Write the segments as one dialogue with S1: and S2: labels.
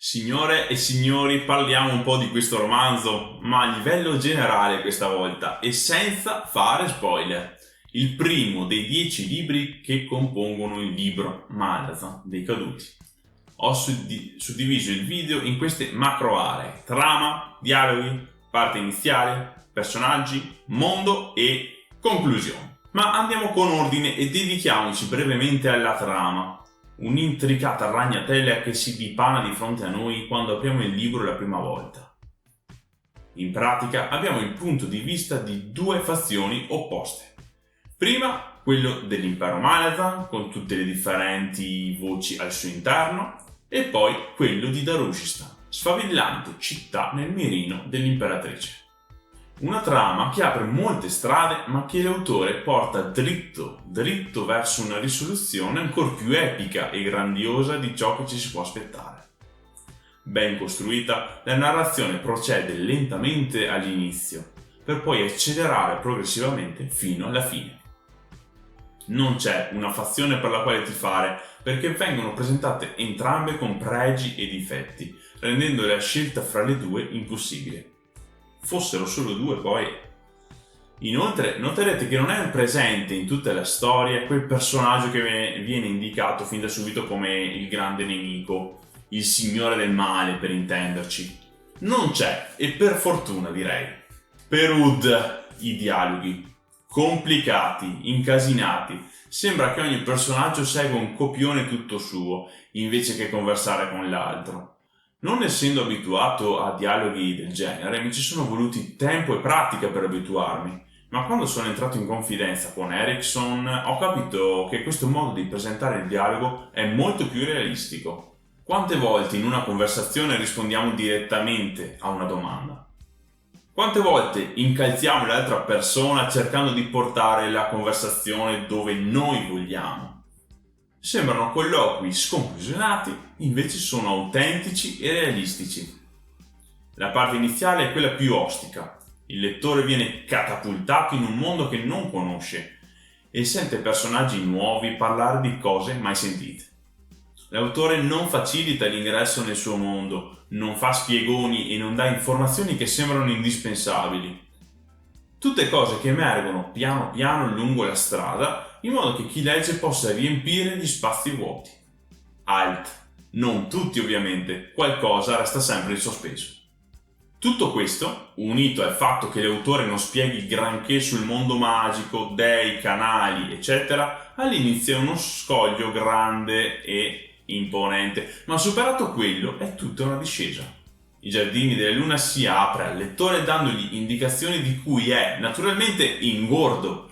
S1: Signore e signori, parliamo un po' di questo romanzo, ma a livello generale questa volta e senza fare spoiler. Il primo dei 10 libri che compongono il libro Malazan dei Caduti. Ho suddiviso il video in queste macro aree: trama, dialoghi, parte iniziale, personaggi, mondo e conclusione. Ma andiamo con ordine e dedichiamoci brevemente alla trama. Un'intricata ragnatela che si dipana di fronte a noi quando apriamo il libro la prima volta. In pratica abbiamo il punto di vista di due fazioni opposte. Prima quello dell'impero Malazan, con tutte le differenti voci al suo interno, e poi quello di Darushistan, sfavillante città nel mirino dell'imperatrice. Una trama che apre molte strade, ma che l'autore porta dritto verso una risoluzione ancora più epica e grandiosa di ciò che ci si può aspettare. Ben costruita, la narrazione procede lentamente all'inizio, per poi accelerare progressivamente fino alla fine. Non c'è una fazione per la quale tifare, perché vengono presentate entrambe con pregi e difetti, rendendo la scelta fra le due impossibile. Fossero solo due poi. Inoltre noterete che non è presente in tutta la storia quel personaggio che viene indicato fin da subito come il grande nemico, il signore del male per intenderci. Non c'è, e per fortuna direi. Perud, i dialoghi. Complicati, incasinati. Sembra che ogni personaggio segua un copione tutto suo, invece che conversare con l'altro. Non essendo abituato a dialoghi del genere, mi ci sono voluti tempo e pratica per abituarmi, ma quando sono entrato in confidenza con Erickson ho capito che questo modo di presentare il dialogo è molto più realistico. Quante volte in una conversazione rispondiamo direttamente a una domanda? Quante volte incalziamo l'altra persona cercando di portare la conversazione dove noi vogliamo? Sembrano colloqui sconclusionati, invece sono autentici e realistici. La parte iniziale è quella più ostica. Il lettore viene catapultato in un mondo che non conosce e sente personaggi nuovi parlare di cose mai sentite. L'autore non facilita l'ingresso nel suo mondo, non fa spiegoni e non dà informazioni che sembrano indispensabili. Tutte cose che emergono piano piano lungo la strada, in modo che chi legge possa riempire gli spazi vuoti. Alt. Non tutti ovviamente, qualcosa resta sempre in sospeso. Tutto questo, unito al fatto che l'autore non spieghi granché sul mondo magico, dei, canali, eccetera, all'inizio è uno scoglio grande e imponente, ma superato quello è tutta una discesa. I giardini della luna si apre al lettore dandogli indicazioni di cui è naturalmente ingordo,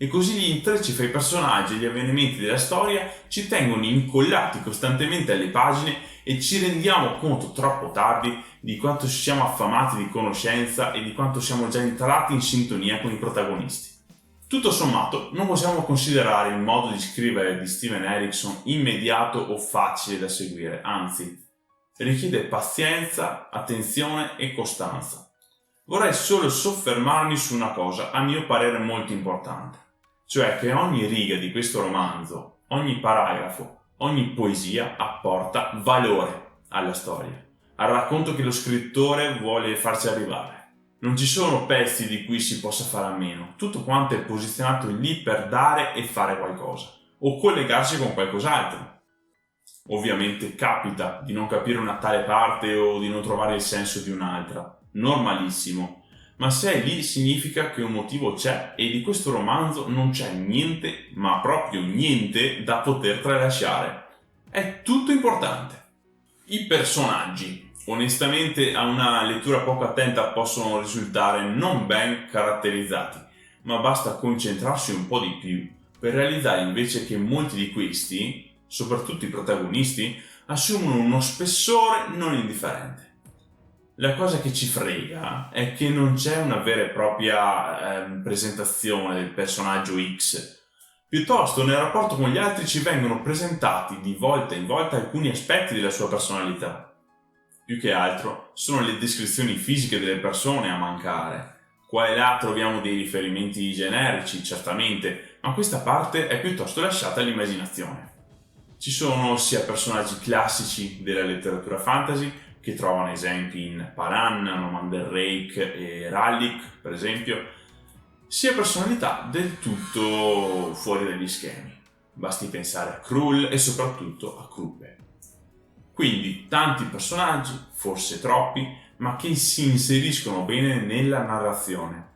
S1: e così gli intrecci fra i personaggi e gli avvenimenti della storia ci tengono incollati costantemente alle pagine e ci rendiamo conto troppo tardi di quanto siamo affamati di conoscenza e di quanto siamo già entrati in sintonia con i protagonisti. Tutto sommato, non possiamo considerare il modo di scrivere di Steven Erikson immediato o facile da seguire, anzi, richiede pazienza, attenzione e costanza. Vorrei solo soffermarmi su una cosa, a mio parere molto importante, cioè che ogni riga di questo romanzo, ogni paragrafo, ogni poesia apporta valore alla storia, al racconto che lo scrittore vuole farci arrivare. Non ci sono pezzi di cui si possa fare a meno, tutto quanto è posizionato lì per dare e fare qualcosa, o collegarsi con qualcos'altro. Ovviamente capita di non capire una tale parte o di non trovare il senso di un'altra, normalissimo, ma se è lì significa che un motivo c'è e di questo romanzo non c'è niente, ma proprio niente, da poter tralasciare. È tutto importante. I personaggi, onestamente a una lettura poco attenta possono risultare non ben caratterizzati, ma basta concentrarsi un po' di più per realizzare invece che molti di questi, soprattutto i protagonisti, assumono uno spessore non indifferente. La cosa che ci frega è che non c'è una vera e propria presentazione del personaggio X. Piuttosto nel rapporto con gli altri ci vengono presentati di volta in volta alcuni aspetti della sua personalità. Più che altro sono le descrizioni fisiche delle persone a mancare. Qua e là troviamo dei riferimenti generici, certamente, ma questa parte è piuttosto lasciata all'immaginazione. Ci sono sia personaggi classici della letteratura fantasy, che trovano esempi in Paran, Norman Rake e Rallick, per esempio, sia personalità del tutto fuori dagli schemi. Basti pensare a Krull e soprattutto a Kruppe. Quindi tanti personaggi, forse troppi, ma che si inseriscono bene nella narrazione.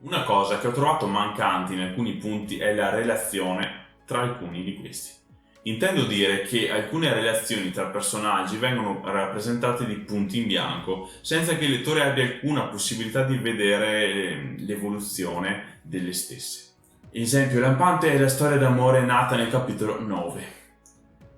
S1: Una cosa che ho trovato mancante in alcuni punti è la relazione tra alcuni di questi. Intendo dire che alcune relazioni tra personaggi vengono rappresentate di punti in bianco, senza che il lettore abbia alcuna possibilità di vedere l'evoluzione delle stesse. Esempio lampante è la storia d'amore nata nel capitolo 9.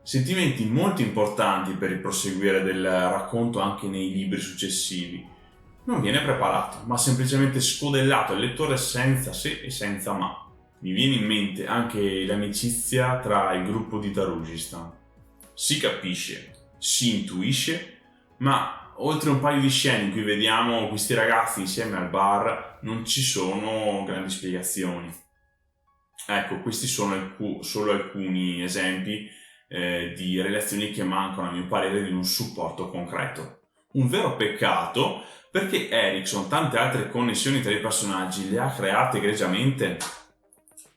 S1: Sentimenti molto importanti per il proseguire del racconto anche nei libri successivi. Non viene preparato, ma semplicemente scodellato al lettore senza se e senza ma. Mi viene in mente anche l'amicizia tra il gruppo di Darujistan. Si capisce, si intuisce, ma oltre un paio di scene in cui vediamo questi ragazzi insieme al bar, non ci sono grandi spiegazioni. Ecco, questi sono solo alcuni esempi di relazioni che mancano, a mio parere, di un supporto concreto. Un vero peccato, perché Erikson tante altre connessioni tra i personaggi le ha create egregiamente.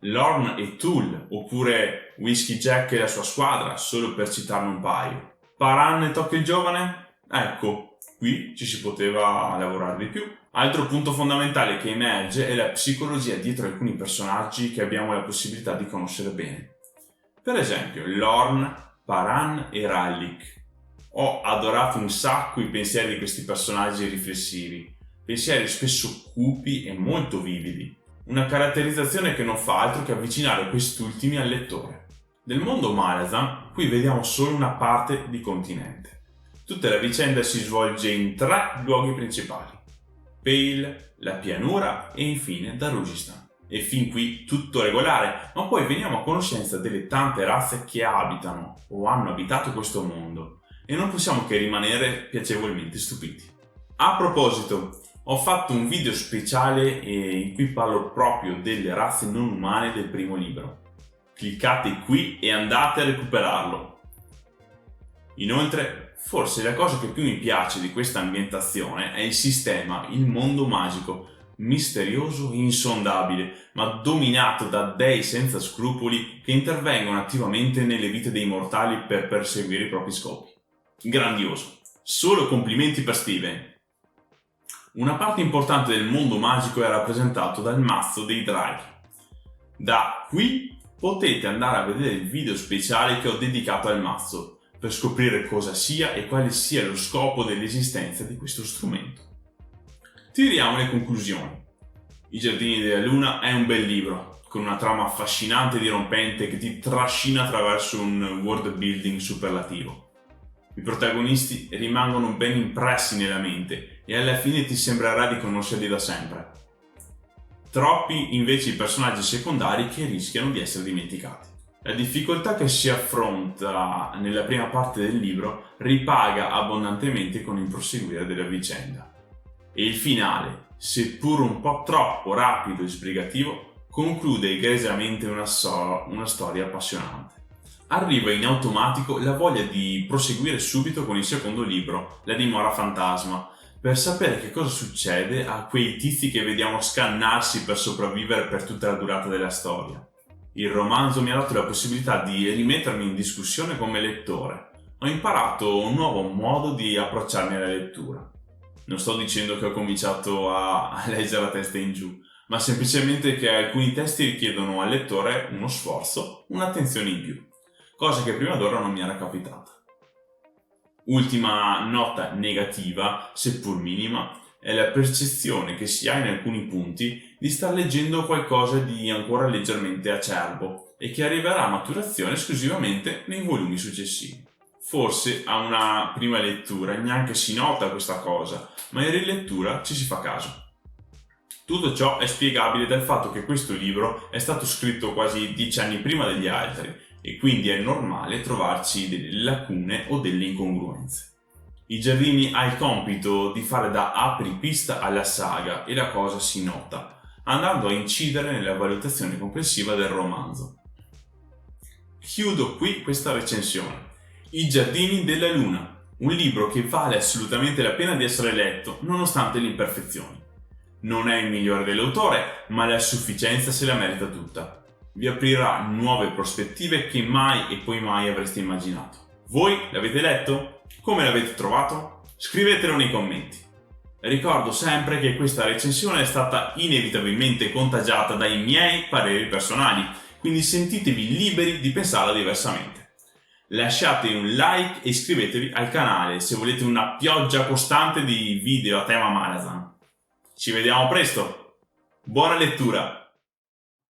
S1: Lorne e Tull, oppure Whiskey Jack e la sua squadra, solo per citarne un paio. Paran e Tock il giovane? Ecco, qui ci si poteva lavorare di più. Altro punto fondamentale che emerge è la psicologia dietro alcuni personaggi che abbiamo la possibilità di conoscere bene. Per esempio, Lorne, Paran e Rallick. Ho adorato un sacco i pensieri di questi personaggi riflessivi, pensieri spesso cupi e molto vividi. Una caratterizzazione che non fa altro che avvicinare quest'ultimi al lettore. Del mondo Malazan qui vediamo solo una parte di continente. Tutta la vicenda si svolge in 3 luoghi principali: Pale, la pianura e infine Darujistan. E fin qui tutto regolare, ma poi veniamo a conoscenza delle tante razze che abitano o hanno abitato questo mondo e non possiamo che rimanere piacevolmente stupiti. A proposito, ho fatto un video speciale in cui parlo proprio delle razze non umane del primo libro. Cliccate qui e andate a recuperarlo. Inoltre, forse la cosa che più mi piace di questa ambientazione è il sistema, il mondo magico, misterioso e insondabile, ma dominato da dei senza scrupoli che intervengono attivamente nelle vite dei mortali per perseguire i propri scopi. Grandioso. Solo complimenti per Steven. Una parte importante del mondo magico è rappresentato dal mazzo dei draghi. Da qui potete andare a vedere il video speciale che ho dedicato al mazzo, per scoprire cosa sia e quale sia lo scopo dell'esistenza di questo strumento. Tiriamo le conclusioni. I Giardini della Luna è un bel libro, con una trama affascinante e dirompente che ti trascina attraverso un world building superlativo. I protagonisti rimangono ben impressi nella mente e alla fine ti sembrerà di conoscerli da sempre. Troppi invece i personaggi secondari che rischiano di essere dimenticati. La difficoltà che si affronta nella prima parte del libro ripaga abbondantemente con il proseguire della vicenda. E il finale, seppur un po' troppo rapido e sbrigativo, conclude egregiamente una storia appassionante. Arriva in automatico la voglia di proseguire subito con il secondo libro, La dimora fantasma, per sapere che cosa succede a quei tizi che vediamo scannarsi per sopravvivere per tutta la durata della storia. Il romanzo mi ha dato la possibilità di rimettermi in discussione come lettore. Ho imparato un nuovo modo di approcciarmi alla lettura. Non sto dicendo che ho cominciato a leggere a testa in giù, ma semplicemente che alcuni testi richiedono al lettore uno sforzo, un'attenzione in più, cosa che prima d'ora non mi era capitata. Ultima nota negativa, seppur minima, è la percezione che si ha in alcuni punti di star leggendo qualcosa di ancora leggermente acerbo e che arriverà a maturazione esclusivamente nei volumi successivi. Forse a una prima lettura neanche si nota questa cosa, ma in rilettura ci si fa caso. Tutto ciò è spiegabile dal fatto che questo libro è stato scritto quasi 10 anni prima degli altri e quindi è normale trovarci delle lacune o delle incongruenze. I Giardini ha il compito di fare da apripista alla saga e la cosa si nota, andando a incidere nella valutazione complessiva del romanzo. chiudo qui questa recensione. I giardini della luna, un libro che vale assolutamente la pena di essere letto nonostante le imperfezioni. Non è il migliore dell'autore, ma la sufficienza se la merita tutta. Vi aprirà nuove prospettive che mai e poi mai avreste immaginato. Voi l'avete letto? Come l'avete trovato? Scrivetelo nei commenti. Ricordo sempre che questa recensione è stata inevitabilmente contagiata dai miei pareri personali, quindi sentitevi liberi di pensarla diversamente. Lasciate un like e iscrivetevi al canale se volete una pioggia costante di video a tema Malazan. Ci vediamo presto! Buona lettura!